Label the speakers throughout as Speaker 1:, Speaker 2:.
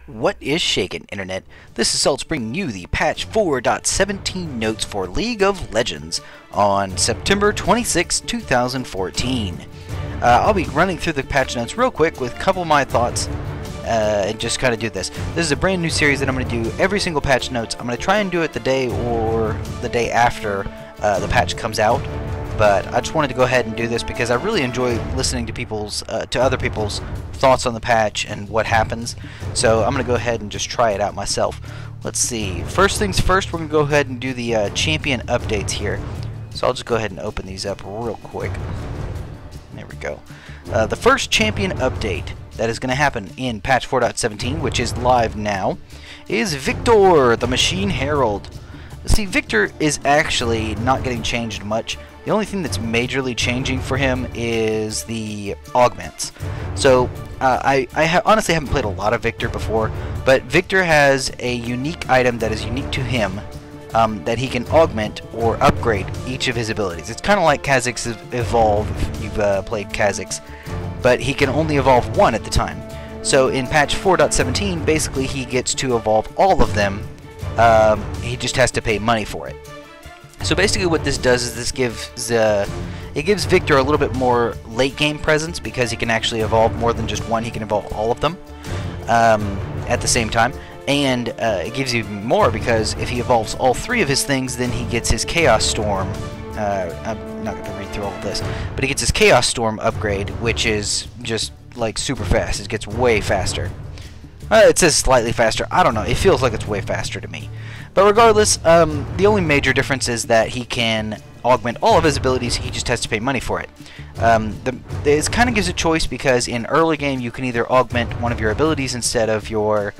Speaker 1: What is shakin', Internet? This is Sept bringing you the patch 4.17 notes for League of Legends on September 26, 2014. I'll be running through the patch notes real quick with a couple of my thoughts and just kind of do this. This is a brand new series that I'm going to do every single patch notes. I'm going to try and do it the day or the day after the patch comes out. But I just wanted to go ahead and do this because I really enjoy listening to other people's thoughts on the patch and what happens. So I'm going to go ahead and just try it out myself. Let's see. First things first, we're going to go ahead and do the champion updates here. So I'll just go ahead and open these up real quick. There we go. The first champion update that is going to happen in patch 4.17, which is live now, is Victor, the Machine Herald. See, Victor is actually not getting changed much. The only thing that's majorly changing for him is the augments. So I honestly haven't played a lot of Victor before, but Victor has a unique item that is unique to him that he can augment or upgrade each of his abilities. It's kind of like Kha'Zix's Evolve if you've played Kha'Zix, but he can only evolve one at the time. So in patch 4.17, basically he gets to evolve all of them. He just has to pay money for it. So basically what this does is this gives Victor a little bit more late game presence because he can actually evolve more than just one. He can evolve all of them at the same time. And it gives you more because if he evolves all three of his things, then he gets his Chaos Storm. I'm not going to read through all of this, but he gets his Chaos Storm upgrade, which is just like super fast. It gets way faster. It says slightly faster. I don't know. It feels like it's way faster to me. But regardless, the only major difference is that he can augment all of his abilities. He just has to pay money for it. It kind of gives a choice because in early game you can either augment one of your abilities instead of your,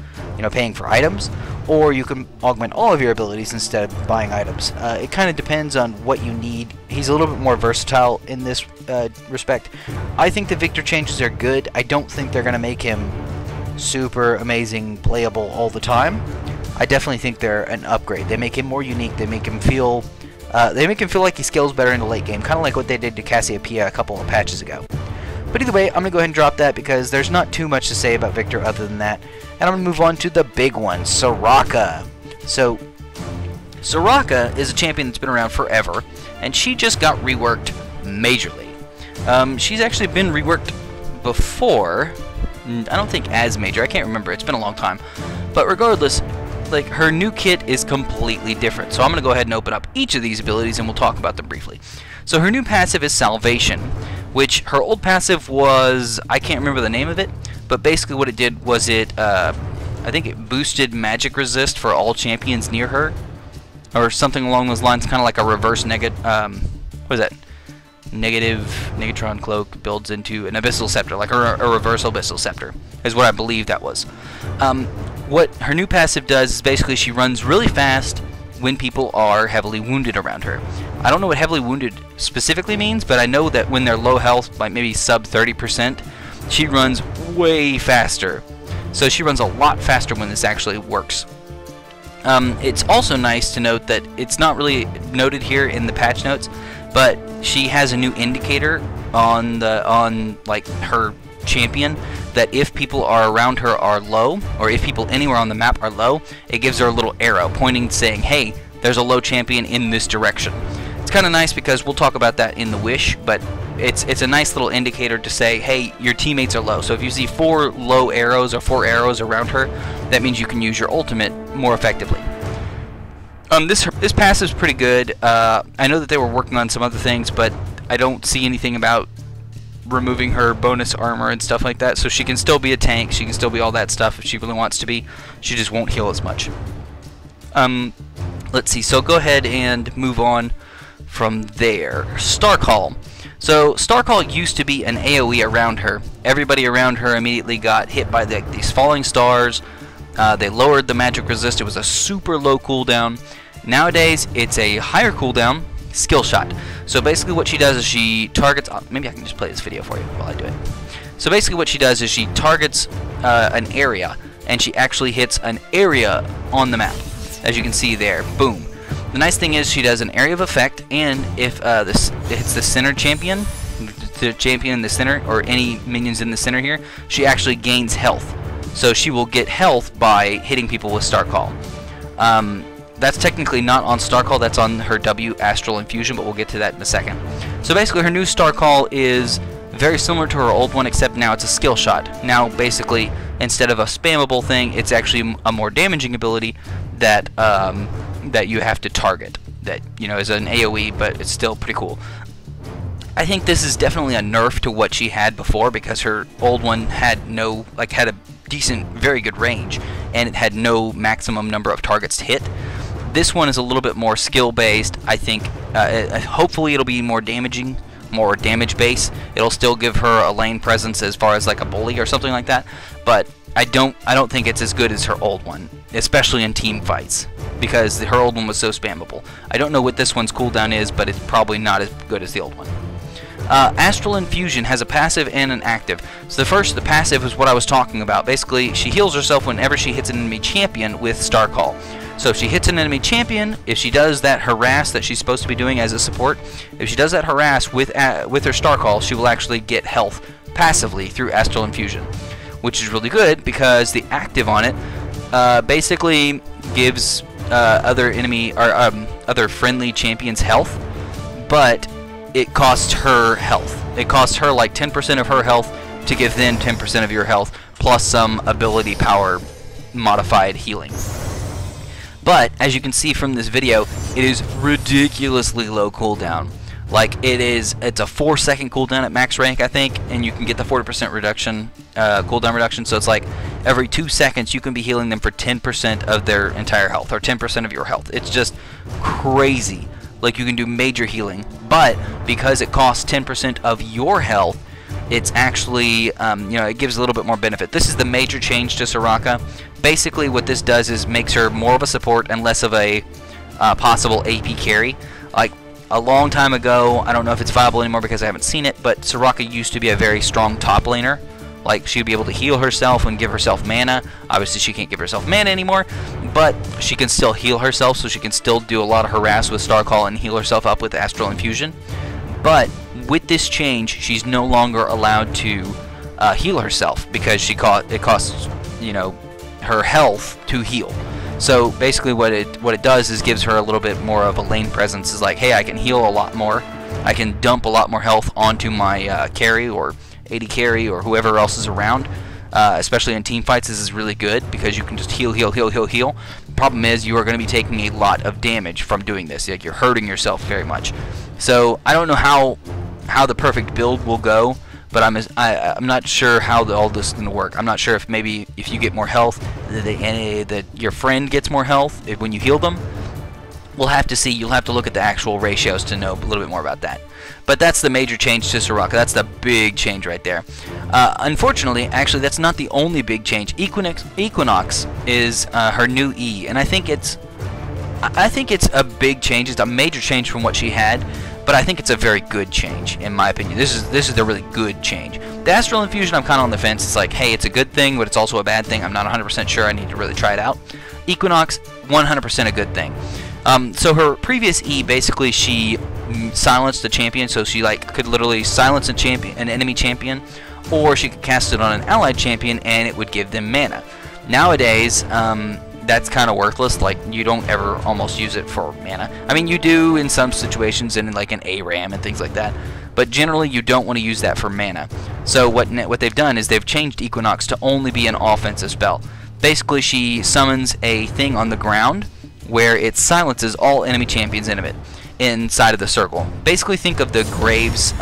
Speaker 1: paying for items, or you can augment all of your abilities instead of buying items. It kind of depends on what you need. He's a little bit more versatile in this respect. I think the Victor changes are good. I don't think they're going to make him super amazing playable all the time. I definitely think they're an upgrade. They make him more unique. They make him feel like he scales better in the late game, kind of like what they did to Cassiopeia a couple of patches ago. But either way, I'm gonna go ahead and drop that because there's not too much to say about Victor other than that, and I'm gonna move on to the big one, Soraka. So Soraka is a champion that's been around forever, and she just got reworked majorly. She's actually been reworked before. I don't think as major. I can't remember. It's been a long time. But regardless, like, her new kit is completely different. So I'm going to go ahead and open up each of these abilities and we'll talk about them briefly. So her new passive is Salvation, which her old passive was, I can't remember the name of it, but basically what it did was I think it boosted magic resist for all champions near her, or something along those lines, kind of like a reverse negative, what is that? Negative Negatron Cloak builds into an Abyssal Scepter, like a reverse Abyssal Scepter, is what I believe that was. What her new passive does is basically she runs really fast when people are heavily wounded around her. I don't know what heavily wounded specifically means, but I know that when they're low health, like maybe sub 30%, she runs way faster. So she runs a lot faster when this actually works. It's also nice to note that it's not really noted here in the patch notes, but she has a new indicator on like her champion that if people are around her are low, or if people anywhere on the map are low, it gives her a little arrow pointing saying, hey, there's a low champion in this direction. It's kind of nice because we'll talk about that in the wish, but it's a nice little indicator to say, hey, your teammates are low. So if you see 4 low arrows or 4 arrows around her, that means you can use your ultimate more effectively. This passive is pretty good. I know that they were working on some other things, but I don't see anything about removing her bonus armor and stuff like that, so she can still be a tank, she can still be all that stuff if she really wants to be. She just won't heal as much. Let's see, so go ahead and move on from there. Starcall. So Starcall used to be an AoE around her. Everybody around her immediately got hit by these falling stars. They lowered the magic resist. It was a super low cooldown. Nowadays, it's a higher cooldown skill shot. So basically what she does is she targets... maybe I can just play this video for you while I do it. So basically what she does is she targets an area, and she actually hits an area on the map. As you can see there. Boom. The nice thing is she does an area of effect, and if this hits the center champion, the champion in the center, or any minions in the center here, she actually gains health. so she will get health by hitting people with Star Call. That's technically not on Star Call, that's on her W, Astral Infusion, but we'll get to that in a second. So basically her new Star Call is very similar to her old one, except now it's a skill shot. Now basically, instead of a spammable thing, it's actually a more damaging ability that that you have to target. That, you know, is an AoE, but it's still pretty cool. I think this is definitely a nerf to what she had before, because her old one had no, like, had a decent, very good range, and it had no maximum number of targets to hit. This one is a little bit more skill-based. I think hopefully it'll be more damaging, more damage-based. It'll still give her a lane presence as far as like a bully or something like that, but I don't think it's as good as her old one, especially in team fights, because her old one was so spammable. I don't know what this one's cooldown is, but it's probably not as good as the old one. Astral Infusion has a passive and an active. So the passive is what I was talking about. Basically, she heals herself whenever she hits an enemy champion with Star Call. So if she hits an enemy champion, if she does that harass that she's supposed to be doing as a support, if she does that harass with her Star Call, she will actually get health passively through Astral Infusion, which is really good because the active on it basically gives other enemy or other friendly champions health, but it costs her health. It costs her like 10% of her health to give them 10% of your health, plus some ability power modified healing. But as you can see from this video, it is ridiculously low cooldown. Like it's a 4-second cooldown at max rank, I think, and you can get the 40% reduction, cooldown reduction. So it's like every 2 seconds you can be healing them for 10% of their entire health, or 10% of your health. It's just crazy. Like, you can do major healing, but because it costs 10% of your health, it's actually, you know, it gives a little bit more benefit. This is the major change to Soraka. Basically, what this does is makes her more of a support and less of a possible AP carry. Like, a long time ago, I don't know if it's viable anymore because I haven't seen it, but Soraka used to be a very strong top laner. Like, she'd be able to heal herself and give herself mana. Obviously, she can't give herself mana anymore, but she can still heal herself, so she can still do a lot of harass with Star Call and heal herself up with Astral Infusion. But with this change, she's no longer allowed to heal herself because it costs, you know, her health to heal. So basically, what it does is gives her a little bit more of a lane presence. It's like, hey, I can heal a lot more. I can dump a lot more health onto my carry or AD carry or whoever else is around. Especially in team fights, this is really good because you can just heal. The problem is you are going to be taking a lot of damage from doing this. Like, you're hurting yourself very much. So I don't know how the perfect build will go, but I'm not sure how all this is going to work. I'm not sure if maybe if you get more health, that your friend gets more health when you heal them. We'll have to see. You'll have to look at the actual ratios to know a little bit more about that. But that's the major change to Soraka. That's the big change right there. Unfortunately, actually, that's not the only big change. Equinox is her new E, and I think it's a big change. It's a major change from what she had, but I think it's a very good change in my opinion. This is the really good change. The Astral Infusion, I'm kind of on the fence. It's like, hey, it's a good thing, but it's also a bad thing. I'm not 100% sure. I need to really try it out. Equinox, 100% a good thing. So her previous E, basically, she silenced the champion, so she like could literally silence an enemy champion, or she could cast it on an allied champion, and it would give them mana. Nowadays, that's kind of worthless. Like, you don't ever almost use it for mana. I mean, you do in some situations, in like an ARAM and things like that, but generally you don't want to use that for mana. So what they've done is they've changed Equinox to only be an offensive spell. Basically, she summons a thing on the ground where it silences all enemy champions inside of the circle. Basically, think of the Graves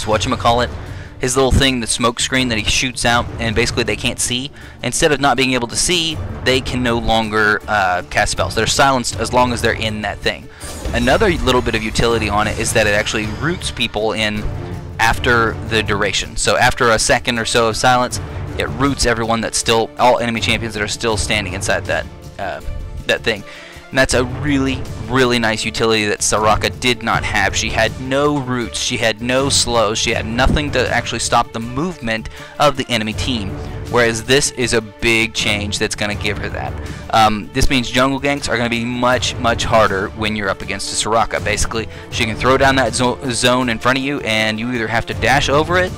Speaker 1: whatchamacallit, his little thing, the smoke screen that he shoots out, and basically they can't see. Instead of not being able to see, they can no longer cast spells. They're silenced as long as they're in that thing. Another little bit of utility on it is that it actually roots people in after the duration. So after a second or so of silence, it roots everyone that's still, all enemy champions that are still standing inside that thing. And that's a really, really nice utility that Soraka did not have. She had no roots, she had no slows, she had nothing to actually stop the movement of the enemy team. Whereas this is a big change that's going to give her that. This means jungle ganks are going to be much, much harder when you're up against a Soraka. Basically, she can throw down that zone in front of you, and you either have to dash over it,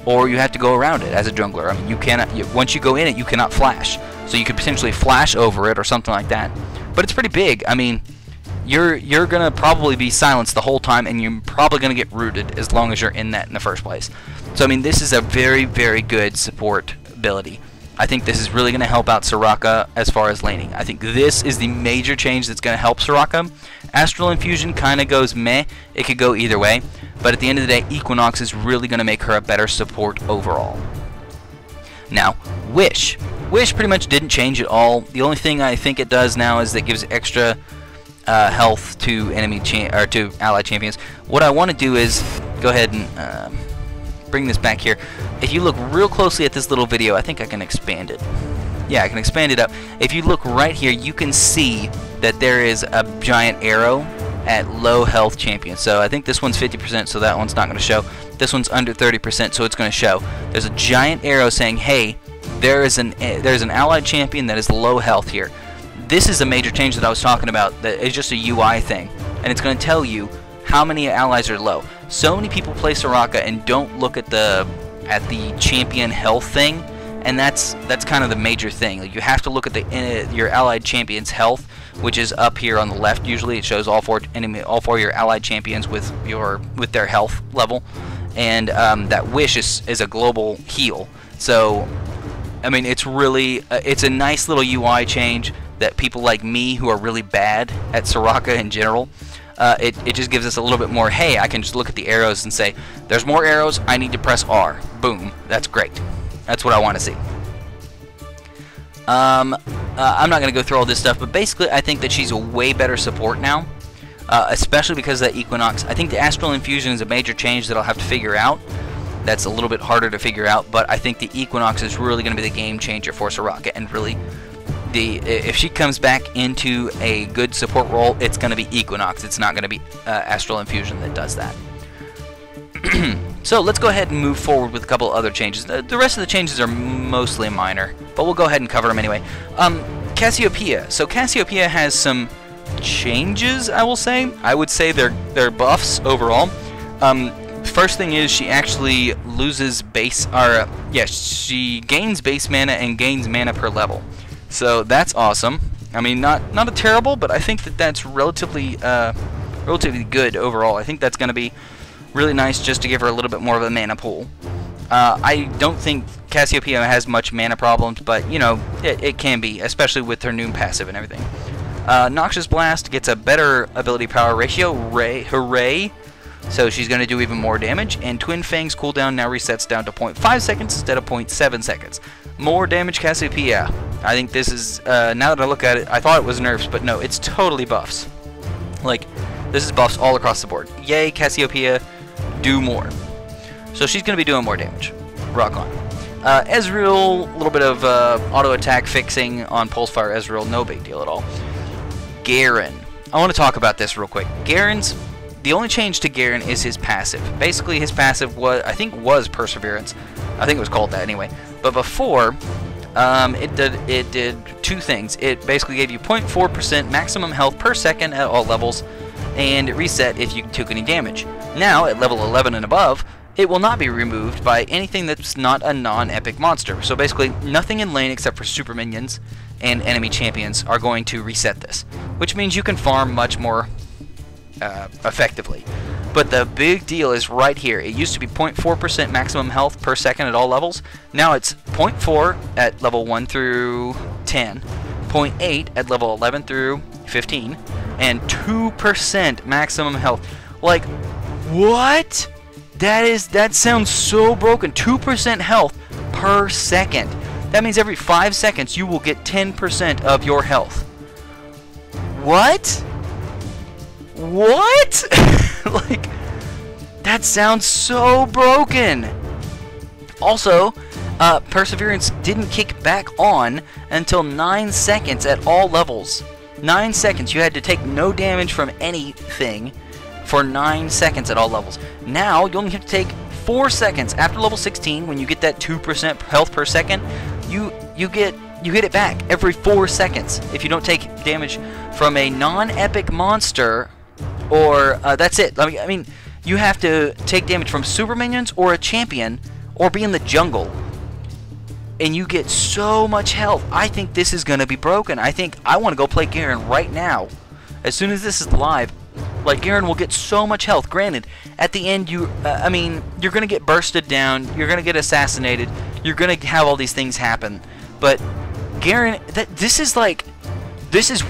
Speaker 1: or you have to go around it as a jungler. I mean, you cannot, once you go in it, you cannot flash. So you could potentially flash over it or something like that. But it's pretty big. I mean, you're gonna probably be silenced the whole time, and you're probably gonna get rooted as long as you're in that in the first place. So I mean, this is a very, very good support ability. I think this is really going to help out Soraka as far as laning. I think this is the major change that's going to help Soraka. Astral Infusion kind of goes meh. It could go either way. But at the end of the day, Equinox is really going to make her a better support overall. Now, Wish. Wish pretty much didn't change at all. The only thing I think it does now is that it gives extra health to to allied champions. What I want to do is go ahead and bring this back here. If you look real closely at this little video, I think I can expand it. Yeah, I can expand it up. If you look right here, you can see that there is a giant arrow at low health champion. So I think this one's 50%, so that one's not going to show. This one's under 30%, so it's going to show. There's a giant arrow saying, hey, there's an allied champion that is low health here. This is a major change that I was talking about. That is just a UI thing, and it's going to tell you how many allies are low. So many people play Soraka and don't look at the champion health thing, and that's kind of the major thing. Like, you have to look at your allied champion's health, which is up here on the left. Usually, it shows all four of your allied champions with their health level, and that Wish is a global heal. So, I mean, it's really it's a nice little UI change that people like me who are really bad at Soraka in general. It just gives us a little bit more, hey, I can just look at the arrows and say, there's more arrows, I need to press R. Boom. That's great. That's what I want to see. I'm not going to go through all this stuff, but basically I think that she's a way better support now, especially because of that Equinox. I think the Astral Infusion is a major change that I'll have to figure out. That's a little bit harder to figure out, but I think the Equinox is really going to be the game changer for Soraka, and really, if she comes back into a good support role, it's going to be Equinox. It's not going to be Astral Infusion that does that. So let's go ahead and move forward with a couple other changes. The rest of the changes are mostly minor, but we'll go ahead and cover them anyway. Cassiopeia. So Cassiopeia has some changes, I will say. I would say they're buffs overall. First thing is she actually loses base, or she gains base mana and gains mana per level. So that's awesome. I mean, not a terrible, but I think that's relatively good overall. I think that's going to be really nice just to give her a little bit more of a mana pool. I don't think Cassiopeia has much mana problems, but you know, it can be, especially with her new passive and everything. Noxious Blast gets a better ability power ratio. Hooray! So she's going to do even more damage, and Twin Fang's cooldown now resets down to 0.5 seconds instead of 0.7 seconds. More damage Cassiopeia. I think this is, now that I look at it, I thought it was nerfs, but no, it's totally buffs. Like, this is buffs all across the board. Yay, Cassiopeia, do more. So she's going to be doing more damage. Rock on. Ezreal, a little bit of auto attack fixing on Pulsefire Ezreal, no big deal at all. Garen. I want to talk about this real quick. The only change to Garen is his passive. Basically, his passive was Perseverance. I think it was called that anyway. But before, it did two things. It basically gave you 0.4% maximum health per second at all levels, and it reset if you took any damage. Now, at level 11 and above, it will not be removed by anything that's not a non-epic monster. So basically, nothing in lane except for super minions and enemy champions are going to reset this, which means you can farm much more effectively. But the big deal is right here. It used to be 0.4% maximum health per second at all levels. Now it's 0.4 at level 1 through 10, 0.8 at level 11 through 15, and 2% maximum health. Like, what? That sounds so broken. 2% health per second. That means every 5 seconds you will get 10% of your health. What? What? Like, that sounds so broken. Also, Perseverance didn't kick back on until 9 seconds at all levels. 9 seconds. You had to take no damage from anything for 9 seconds at all levels. Now, you only have to take 4 seconds. After level 16, when you get that 2% health per second, you get it back every 4 seconds if you don't take damage from a non-epic monster, or that's it. I mean, you have to take damage from super minions or a champion, or be in the jungle, and you get so much health. I think this is going to be broken. I think I want to go play Garen right now. As soon as this is live, like, Garen will get so much health. Granted, at the end, I mean, you're going to get bursted down, you're going to get assassinated, you're going to have all these things happen. But Garen, this is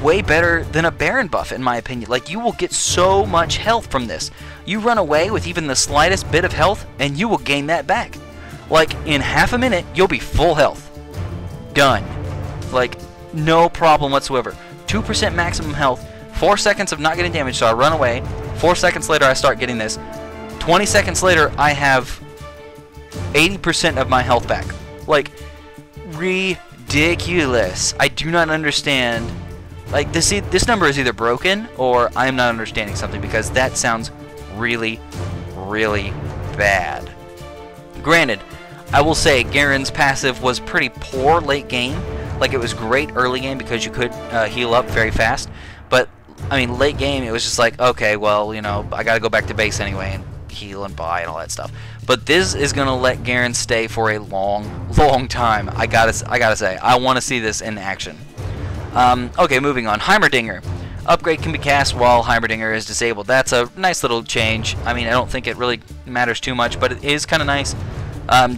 Speaker 1: way better than a Baron buff, in my opinion. Like, you will get so much health from this. You run away with even the slightest bit of health, and you will gain that back. Like, in half a minute, you'll be full health. Done. Like, no problem whatsoever. 2% maximum health, 4 seconds of not getting damaged, so I run away. 4 seconds later, I start getting this. 20 seconds later, I have 80% of my health back. Like, ridiculous. I do not understand. Like, this number is either broken or I'm not understanding something, because that sounds really, really bad. Granted, I will say Garen's passive was pretty poor late game. Like, it was great early game because you could heal up very fast. But, I mean, late game, it was just like, okay, well, you know, I gotta go back to base anyway and heal and buy and all that stuff. But this is gonna let Garen stay for a long, long time. I gotta say, I want to see this in action. Okay, moving on. Heimerdinger. Upgrade can be cast while Heimerdinger is disabled. That's a nice little change. I mean, I don't think it really matters too much, but it is kind of nice.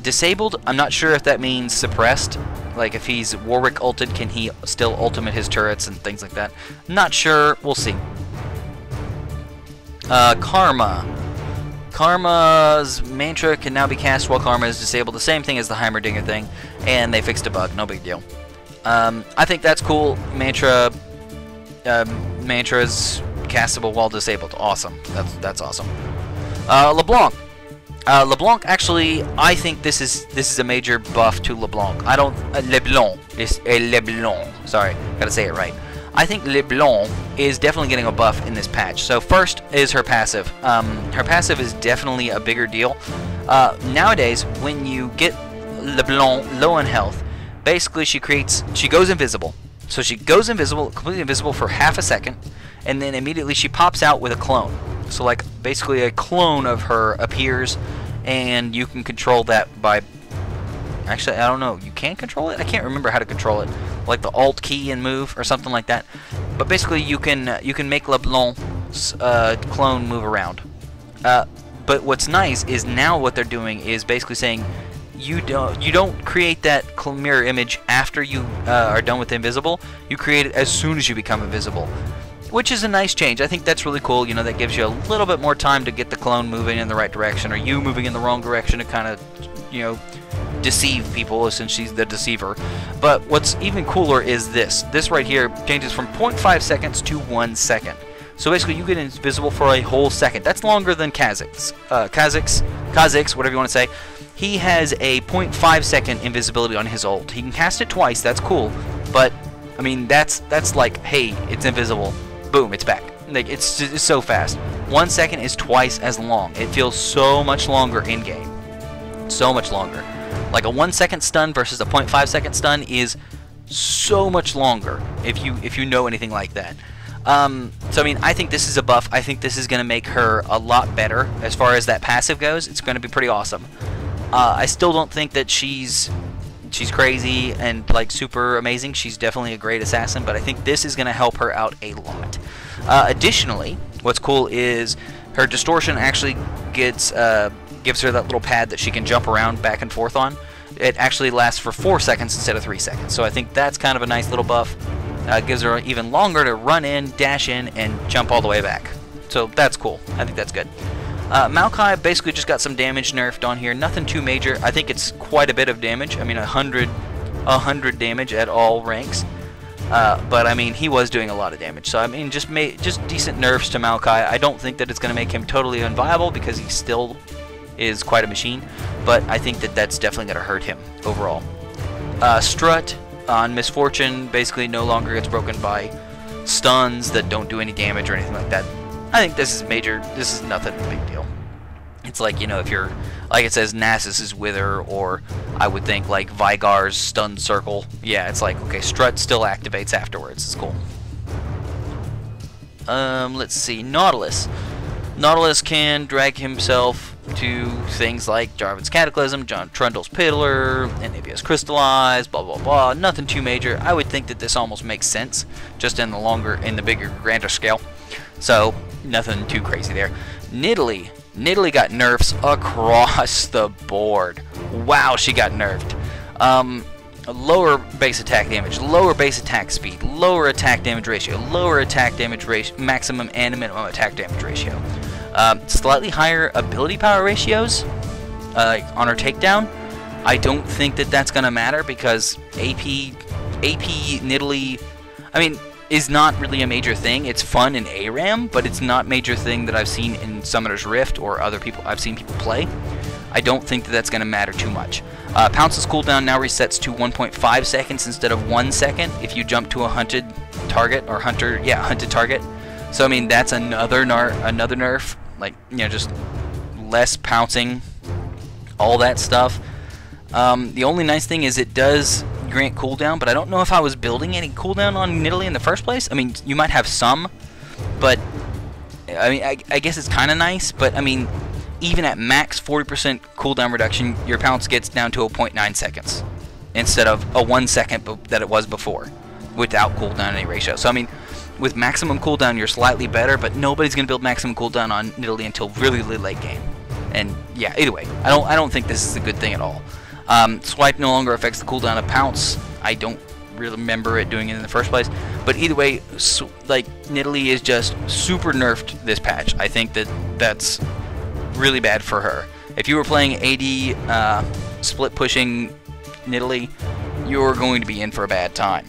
Speaker 1: Disabled, I'm not sure if that means suppressed. Like, if he's Warwick ulted, can he still ultimate his turrets and things like that? Not sure. We'll see. Karma. Karma's mantra can now be cast while Karma is disabled. The same thing as the Heimerdinger thing, and they fixed a bug. No big deal. I think that's cool. Mantra's castable while disabled. Awesome. That's awesome. LeBlanc. LeBlanc, actually, I think this is a major buff to LeBlanc. I don't LeBlanc. It's a LeBlanc. Sorry, gotta say it right. I think LeBlanc is definitely getting a buff in this patch. So first is her passive. Her passive is definitely a bigger deal. Nowadays, when you get LeBlanc low on health, basically she goes invisible. So she goes invisible, completely invisible for half a second, and then immediately she pops out with a clone. So, like, basically a clone of her appears, and you can control that by... Actually, I don't know. You can control it? I can't remember how to control it. Like the Alt key and move or something like that. But basically, you can make LeBlanc's clone move around. But what's nice is now what they're doing is basically saying you don't create that mirror image after you are done with invisible. You create it as soon as you become invisible, which is a nice change. I think that's really cool. You know, that gives you a little bit more time to get the clone moving in the right direction, or you moving in the wrong direction to kind of, you know, deceive people, since she's the deceiver. But what's even cooler is this. This right here changes from 0.5 seconds to 1 second. So basically, you get invisible for a whole second. That's longer than Kha'Zix, whatever you want to say. He has a 0.5 second invisibility on his ult. He can cast it twice. That's cool. But I mean, that's like, hey, it's invisible. Boom, it's back. Like, it's so fast. 1 second is twice as long. It feels so much longer in game. So much longer. Like a 1 second stun versus a 0.5 second stun is so much longer if you know anything like that. So I mean, I think this is a buff. I think this is going to make her a lot better as far as that passive goes. It's going to be pretty awesome. I still don't think that she's crazy and like super amazing. She's definitely a great assassin, but I think this is going to help her out a lot. Additionally, what's cool is her distortion actually gives her that little pad that she can jump around back and forth on. It actually lasts for 4 seconds instead of 3 seconds. So I think that's kind of a nice little buff. Gives her even longer to run in, dash in, and jump all the way back. So that's cool. I think that's good. Maokai basically just got some damage nerfed on here. Nothing too major. I think it's quite a bit of damage. I mean, 100 damage at all ranks. But I mean, he was doing a lot of damage. So I mean, just decent nerfs to Maokai. I don't think that it's going to make him totally unviable, because he still is quite a machine. But I think that that's definitely going to hurt him overall. Strut on Misfortune basically no longer gets broken by stuns that don't do any damage or anything like that. I think this is major. This is nothing big deal. It's like, you know, if you're, like it says, Nasus's Wither, or I would think like Vygar's Stun Circle. Yeah, it's like, okay, Strut still activates afterwards. It's cool. Let's see, Nautilus. Nautilus can drag himself to things like Jarvan's Cataclysm, John Trundle's Piddler, Anivia's Crystallize, blah blah blah. Nothing too major. I would think that this almost makes sense, just in the bigger, grander scale. So nothing too crazy there. Nidalee got nerfs across the board. Wow, she got nerfed. Lower base attack damage, lower base attack speed, lower attack damage ratio, lower attack damage ratio, maximum and minimum attack damage ratio. Slightly higher ability power ratios on her takedown. I don't think that that's going to matter because AP Nidalee, I mean, is not really a major thing. It's fun in ARAM, but it's not a major thing that I've seen in Summoner's Rift or other people I've seen people play. I don't think that that's going to matter too much. Pounce's cooldown now resets to 1.5 seconds instead of 1 second if you jump to a hunted target or hunted target. So I mean that's another nerf, like, you know, just less pouncing, all that stuff. The only nice thing is it does grant cooldown, but I don't know if I was building any cooldown on Nidalee in the first place. I mean, you might have some, but I mean, I guess it's kind of nice, but I mean, even at max 40% cooldown reduction, your pounce gets down to a 0.9 seconds instead of a 1 second that it was before without cooldown any ratio. So I mean, with maximum cooldown, you're slightly better, but nobody's gonna build maximum cooldown on Nidalee until really, really late game. And yeah, either way, I don't think this is a good thing at all. Swipe no longer affects the cooldown of pounce. I don't really remember it doing it in the first place, but either way, like, Nidalee is just super nerfed this patch. I think that that's really bad for her. If you were playing AD split pushing Nidalee, you're going to be in for a bad time.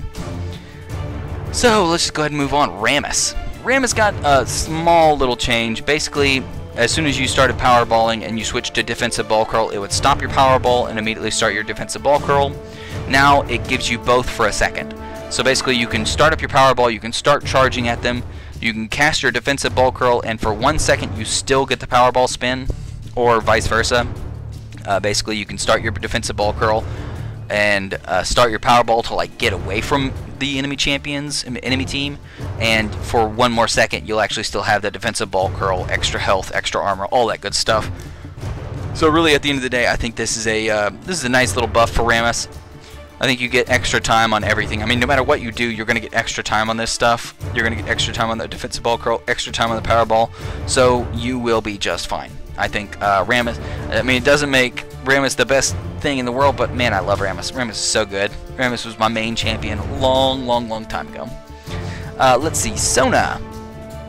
Speaker 1: So let's just go ahead and move on. Rammus. Rammus got a small little change. Basically, as soon as you started powerballing and you switched to defensive ball curl, it would stop your powerball and immediately start your defensive ball curl. Now it gives you both for a second. So basically you can start up your powerball, you can start charging at them, you can cast your defensive ball curl, and for 1 second you still get the powerball spin, or vice versa. Basically you can start your defensive ball curl and start your powerball to like get away from the enemy team, and for 1 more second you'll actually still have the defensive ball curl, extra health, extra armor, all that good stuff. So really, at the end of the day, I think this is a nice little buff for Rammus. I think you get extra time on everything. I mean, no matter what you do, you're going to get extra time on this stuff. You're going to get extra time on the defensive ball curl, extra time on the powerball, so you will be just fine. I think Rammus, I mean, it doesn't make Rammus the best thing in the world, but man, I love Rammus. Rammus is so good. Rammus was my main champion a long time ago. Let's see, Sona.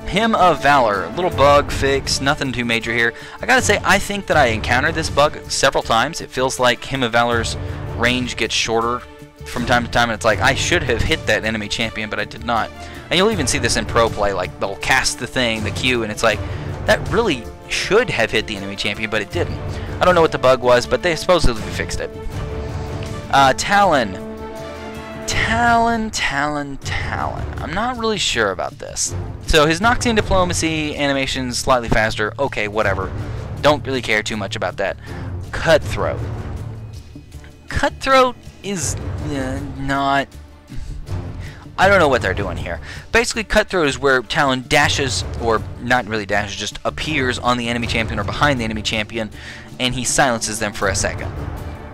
Speaker 1: Hymn of Valor. Little bug fix, nothing too major here. I gotta say, I think that I encountered this bug several times. It feels like Hymn of Valor's range gets shorter from time to time, and it's like, I should have hit that enemy champion, but I did not. And you'll even see this in pro play, like, they'll cast the thing, the Q, and it's like, that really should have hit the enemy champion, but it didn't. I don't know what the bug was, but they supposedly fixed it. Talon. I'm not really sure about this. So his Noxian Diplomacy animation is slightly faster. Okay, whatever. Don't really care too much about that. Cutthroat. Cutthroat is not... I don't know what they're doing here. Basically, Cutthroat is where Talon dashes, or not really dashes, just appears on the enemy champion or behind the enemy champion, and he silences them for a second.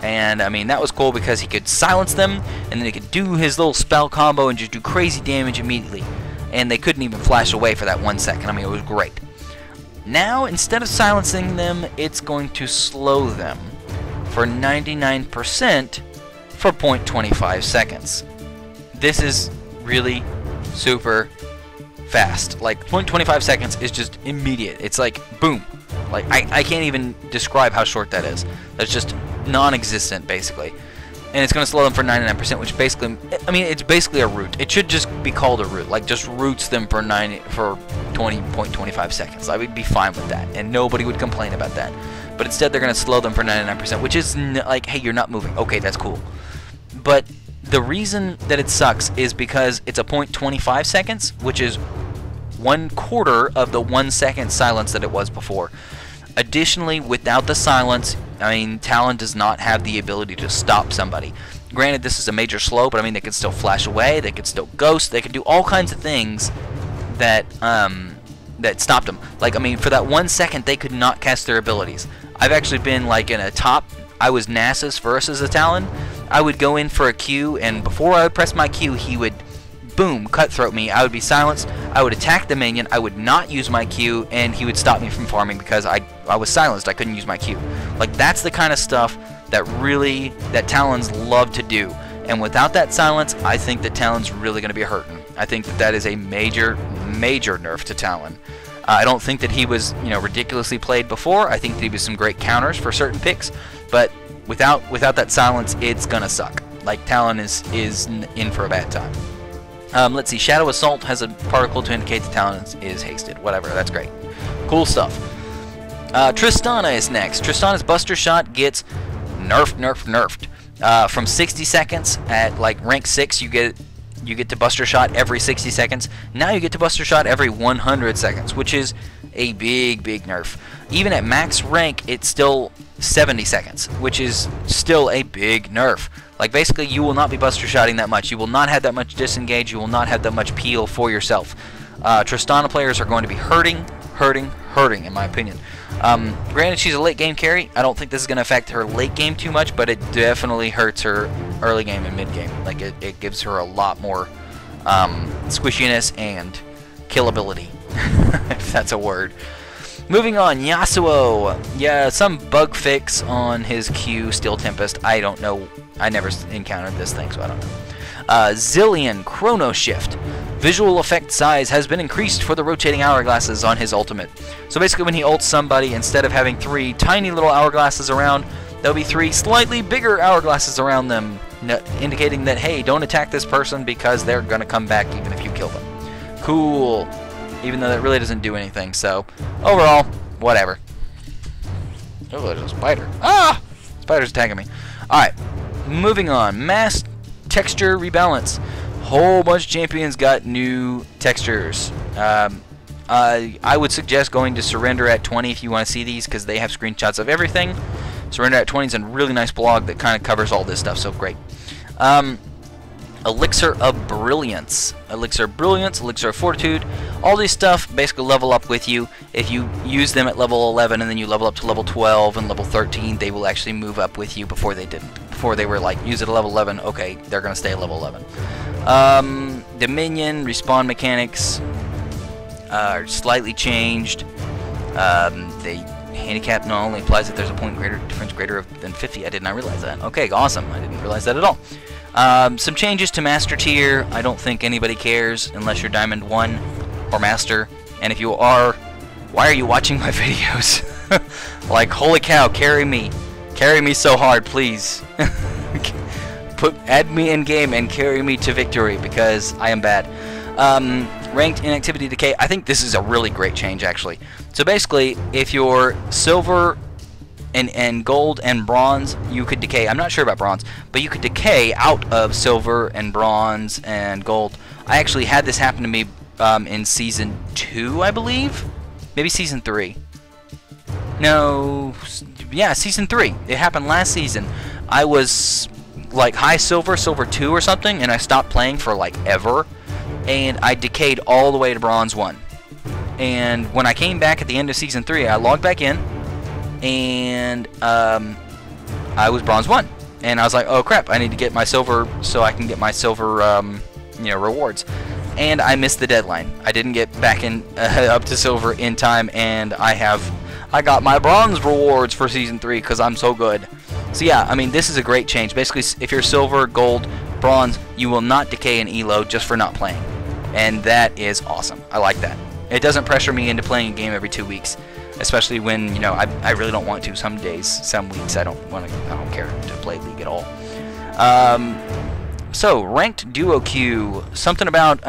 Speaker 1: And, I mean, that was cool because he could silence them, and then he could do his little spell combo and just do crazy damage immediately. And they couldn't even flash away for that 1 second. I mean, it was great. Now, instead of silencing them, it's going to slow them for 99% for 0.25 seconds. This is really super fast. Like, 0.25 seconds is just immediate. It's like, boom. Like, I can't even describe how short that is. That's just non-existent, basically. And it's going to slow them for 99%, which basically, I mean, it's basically a root. It should just be called a root. Like, just roots them for 20.25 seconds. I would be fine with that, and nobody would complain about that. But instead, they're going to slow them for 99%, which is like, hey, you're not moving. Okay, that's cool. But the reason that it sucks is because it's a 0.25 seconds, which is 1/4 of the 1 second silence that it was before. Additionally, without the silence, I mean, Talon does not have the ability to stop somebody. Granted, this is a major slow, but I mean, they can still flash away, they can still ghost, they can do all kinds of things that that stopped them. Like, I mean, for that 1 second, they could not cast their abilities. I've actually been like in a top. I was Nasus versus a Talon. I would go in for a Q, and before I would press my Q, he would, boom, cutthroat me. I would be silenced. I would attack the minion. I would not use my Q, and he would stop me from farming because I was silenced. I couldn't use my Q. Like, that's the kind of stuff that Talons love to do. And without that silence, I think that Talon's really going to be hurting. I think that is a major, major nerf to Talon. I don't think that he was, ridiculously played before. I think that he was some great counters for certain picks, but without that silence, it's gonna suck. Like, Talon is in for a bad time. Let's see. Shadow Assault has a particle to indicate the Talon is hasted. Whatever. That's great. Cool stuff. Tristana is next. Tristana's Buster Shot gets nerfed. From 60 seconds at like rank 6, you get to Buster Shot every 60 seconds. Now you get to Buster Shot every 100 seconds, which is a big nerf. Even at max rank, it's still 70 seconds, which is still a big nerf. Like, basically, you will not be Buster Shotting that much. You will not have that much disengage. You will not have that much peel for yourself. Tristana players are going to be hurting, in my opinion. Granted, she's a late game carry. I don't think this is going to affect her late game too much, but it definitely hurts her early game and mid game. Like, it gives her a lot more squishiness and killability, if that's a word. Moving on, Yasuo. Yeah, some bug fix on his Q, Steel Tempest. I don't know. I never encountered this thing, so I don't know. Zillion, Chrono Shift. Visual effect size has been increased for the rotating hourglasses on his ultimate. So basically, when he ults somebody, instead of having 3 tiny little hourglasses around, there'll be 3 slightly bigger hourglasses around them, indicating that, hey, don't attack this person because they're going to come back even if you kill them. Cool. Even though that really doesn't do anything, so overall, whatever. Oh, there's a spider. Ah! Spider's attacking me. Alright, moving on. Mass texture rebalance. Whole bunch of champions got new textures. I would suggest going to Surrender at 20 if you want to see these, because they have screenshots of everything. Surrender at 20 is a really nice blog that kind of covers all this stuff, so great. Elixir of Brilliance, Elixir of Fortitude, all these stuff basically level up with you. If you use them at level 11 and then you level up to level 12 and level 13, they will actually move up with you. Before they didn't. Before they were like, use it at level 11, okay, they're going to stay at level 11. Dominion, respawn mechanics are slightly changed. The handicap not only applies if there's a point difference greater than 50. I did not realize that. Okay, awesome. I didn't realize that at all. Some changes to Master Tier. I don't think anybody cares unless you're Diamond 1 or Master. And if you are, why are you watching my videos? Like, holy cow, carry me. Carry me so hard, please. Add me in game and carry me to victory, because I am bad. Ranked Inactivity Decay. I think this is a really great change, actually. So basically, if you're Silver and Gold and Bronze, you could decay. I'm not sure about Bronze, but you could decay out of Silver and Bronze and Gold. I actually had this happen to me in Season 2, I believe? Maybe Season 3. No, yeah, Season 3. It happened last season. I was like high Silver, Silver 2 or something, and I stopped playing for like ever, and I decayed all the way to Bronze 1. And when I came back at the end of Season 3, I logged back in, and I was Bronze 1. And I was like, oh crap, I need to get my Silver so I can get my Silver rewards. And I missed the deadline. I didn't get back in up to Silver in time, and I got my Bronze rewards for Season 3 because I'm so good. So yeah, I mean, this is a great change. Basically, if you're Silver, Gold, Bronze, you will not decay an elo just for not playing. And that is awesome. I like that. It doesn't pressure me into playing a game every 2 weeks, especially when, I really don't want to. Some days, some weeks, I don't care to play League at all. So, ranked duo queue. Something about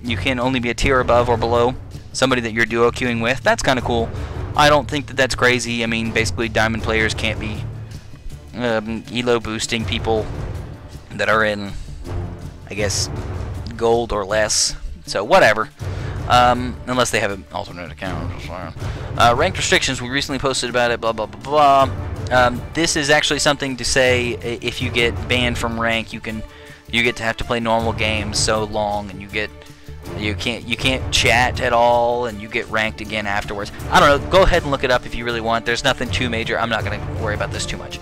Speaker 1: you can only be a tier above or below somebody that you're duo queuing with. That's kind of cool. I don't think that that's crazy. I mean, basically, Diamond players can't be elo boosting people that are in, I guess, Gold or less. So, whatever. Unless they have an alternate account. Ranked restrictions, we recently posted about it, blah, blah, blah, blah. This is actually something to say if you get banned from rank, you get to have to play normal games so long, and you get You can't chat at all, and you get ranked again afterwards. I don't know. Go ahead and look it up if you really want. There's nothing too major. I'm not going to worry about this too much.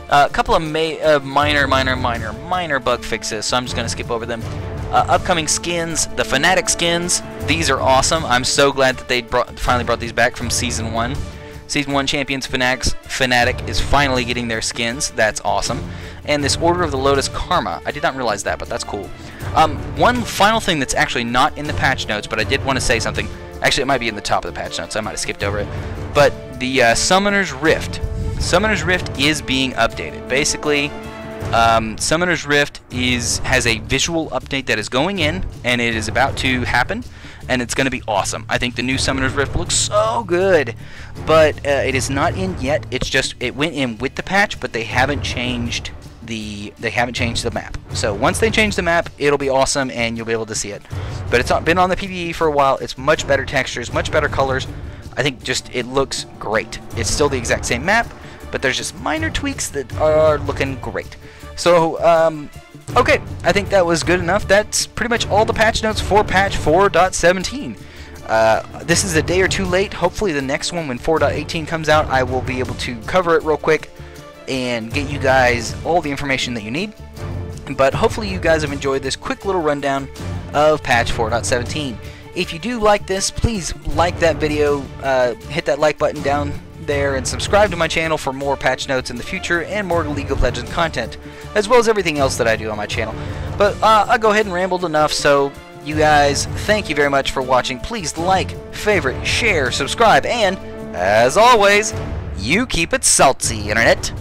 Speaker 1: A couple of minor bug fixes, so I'm just going to skip over them. Upcoming skins, the Fnatic skins. These are awesome. I'm so glad that they finally brought these back from Season 1. Season 1 champions Fnatic is finally getting their skins. That's awesome. And this Order of the Lotus Karma. I did not realize that, but that's cool. One final thing that's actually not in the patch notes, but I did want to say something. Actually, it might be in the top of the patch notes. I might have skipped over it. But the Summoner's Rift. Summoner's Rift is being updated. Basically, Summoner's Rift has a visual update that is going in, and it is about to happen, and it's going to be awesome. I think the new Summoner's Rift looks so good, but it is not in yet. It's just it went in with the patch, but they haven't changed the map. So once they change the map, it'll be awesome, and you'll be able to see it. But it's been on the PvE for a while. It's much better textures, much better colors. I think just it looks great. It's still the exact same map, but there's just minor tweaks that are looking great. So, okay, I think that was good enough. That's pretty much all the patch notes for patch 4.17. This is a day or two late. Hopefully the next one, when 4.18 comes out, I will be able to cover it real quick and get you guys all the information that you need. But hopefully you guys have enjoyed this quick little rundown of patch 4.17. If you do like this, please like that video, hit that like button down there, and subscribe to my channel for more patch notes in the future and more League of Legends content, as well as everything else that I do on my channel. But I'll go ahead and rambled enough, so you guys, thank you very much for watching. Please like, favorite, share, subscribe, and, as always, you keep it salty, Internet.